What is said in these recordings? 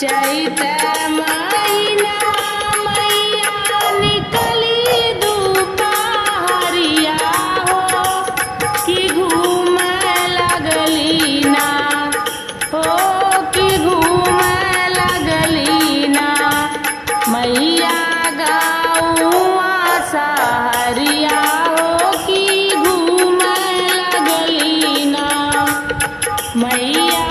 चैत महीना मैया निकली दुपहरिया हो कि घूमे लगली ना हो कि घूमे लगली ना मैया गौआ सहरिया हो कि घूमे लगली ना मैया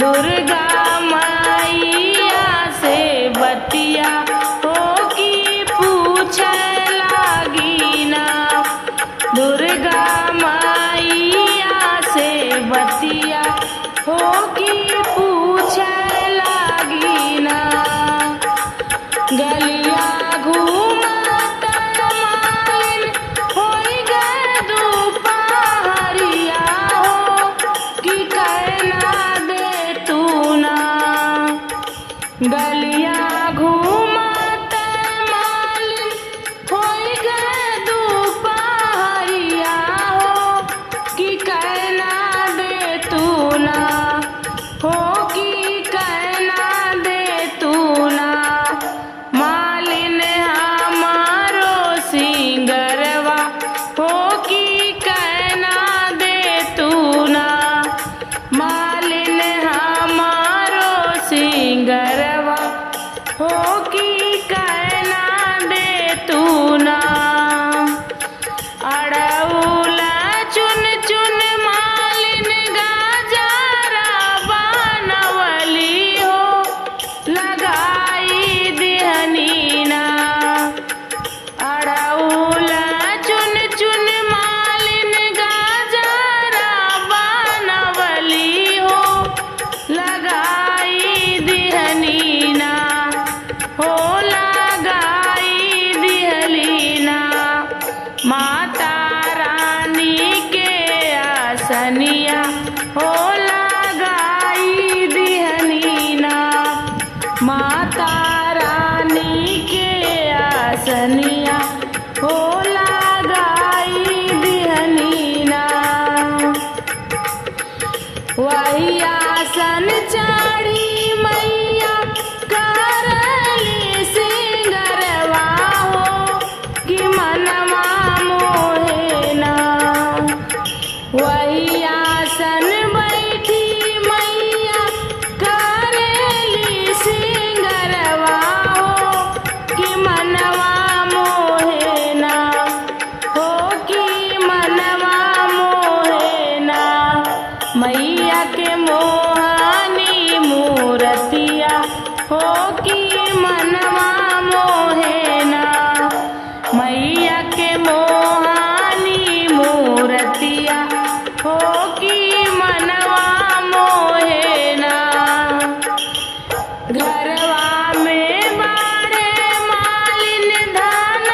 दुर्गा मैया से बतिया हो कि पूछे लागी ना दुर्गा मैया से बतिया हो कि पूछे लागी ना गलिया घूमत मालिन होई गए दुपहरिया हो कि कहना गलिया घूमत मालिन होई गए दुपहरिया हो कि कहना दे तू ना हो कि कहना दे तू ना मालिन हमारो सिंगरवा हो कि कहना दे तू ना मालिन हमारो सिंगरवा हो कि कहना दे तू ना अड़उला चुन चुन मालिन गाजरा बनवली हो लगाई दिहनी ना अड़उला चुन चुन मालिन गाजरा बनवली हो लगाई दिहनी ना हो लगाई दिहली ना माता रानी के आसनिया हो लगाई दिहनी ना माता रानी के आसनिया हो लगाई दिहनी ना वही आसन चाड़ी मैया करली सिंगरवा हो कि मनवा मोहे ना वही के मोहनी मूरतिया हो की मनवा मोहेना। मैया के मोहनी मूरतिया हो की मनवा मोहेना। घरवा में बाड़े मालिन धन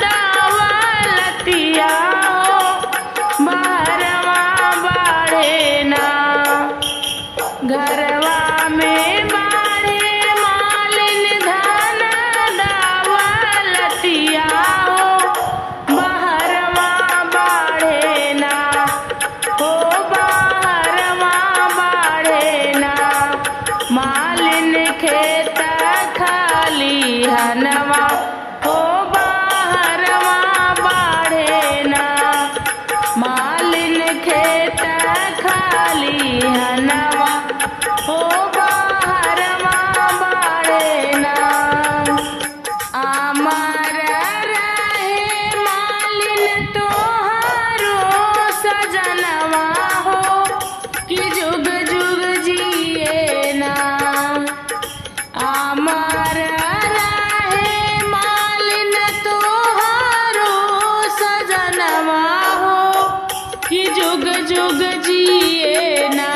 दौलतिया हो बाहरवा बाड़े ना। घरवा में बाड़े मालिन धन दौलतिया हो बाहरवा बाड़े ना। हो बाहरवा बाड़े ना। मालिन खेत खाली हनवा हो बाहरवा बाड़े ना। मालिन खेत खाली हनवा हो बाहरवा बाड़े ना। अमर रहे मालिन तोहारो सजनवा हो कि जुग जुग जिए ना। अमर रहे मालिन तोहारो सजनवा हो कि जुग जुग जिए ना।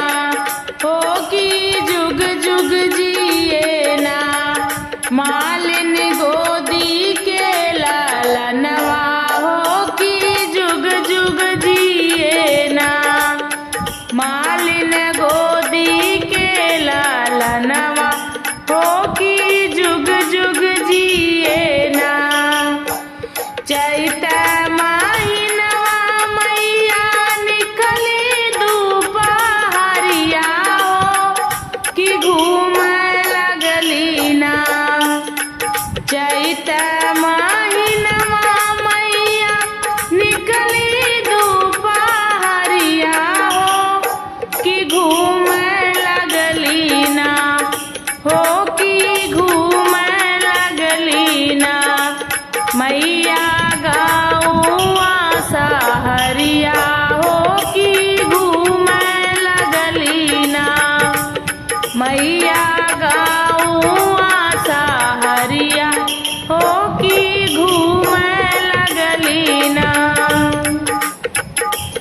हो कि जुग जुग जिए ना। मालिन गोदी के लालनवा हो कि जुग जुग जिए ना। मालिन गोदी के लालनवा हो कि जुग जुग जिए ना। चैत महीनवा मैया निकली दुपहरिया हो कि घूमे लगली ना। चैत महीनवा मैया निकली दुपहरिया हो कि घूमे लगली ना। हो कि घूमे लगली ना। मैया गौआ सहरिया हो कि घूमे लगली ना। मैया